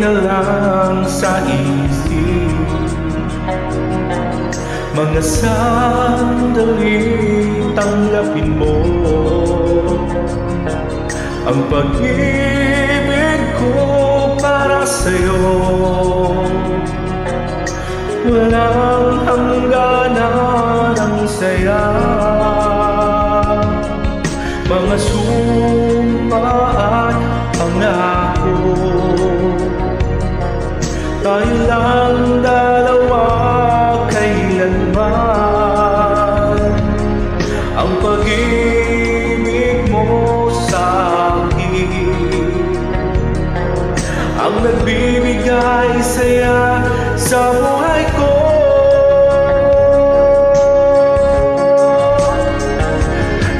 na lang sa isip, mga sandali tanggapin mo ang pag-ibig ko para sa'yo. Walang hangganan ang saya, mga sumpa at pangako. Tayo lang dalawa kailanman, ang pag-ibig mo sa akin ang nagbibigay saya sa buhay ko.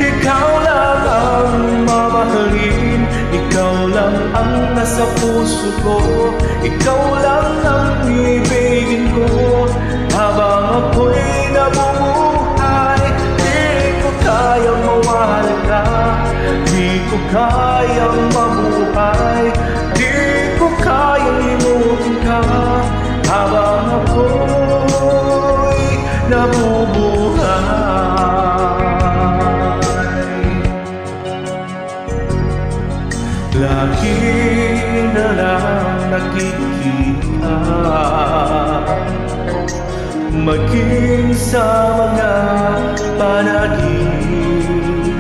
Ikaw lang ang mamahalin, ikaw lang ang nasa puso ko, ikaw lang ang ibigin ko habang ako'y nabubuhay. Di ko kayang mawala ka, di ko kayang mabuhay, di ko kayang limutin ka habang ako'y nabubuhay. Lagi na lang nakikita, maging sa mga panaginip,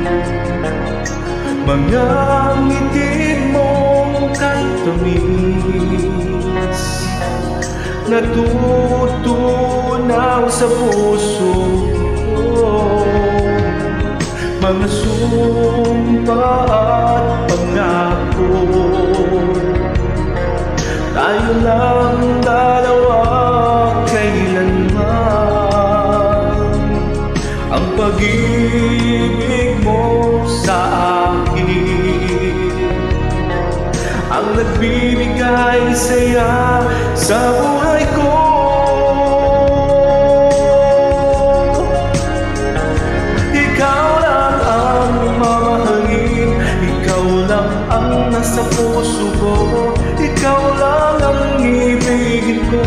mga ngiti mong tamis natutunaw sa puso ko, mga sumpa at pangako. Tayo lang dalawa kailanman, ang pag-ibig mo sa akin ang nagbibigay saya sa buhay ko. Ikaw lang ang mamahalin, ikaw lang ang nasa puso ko, ikaw lang ang ibigin ko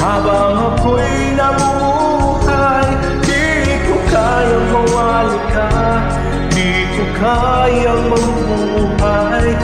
habang ako'y nabubuhay. Di ko kayang mawala ka, di ko kayang mabuhay,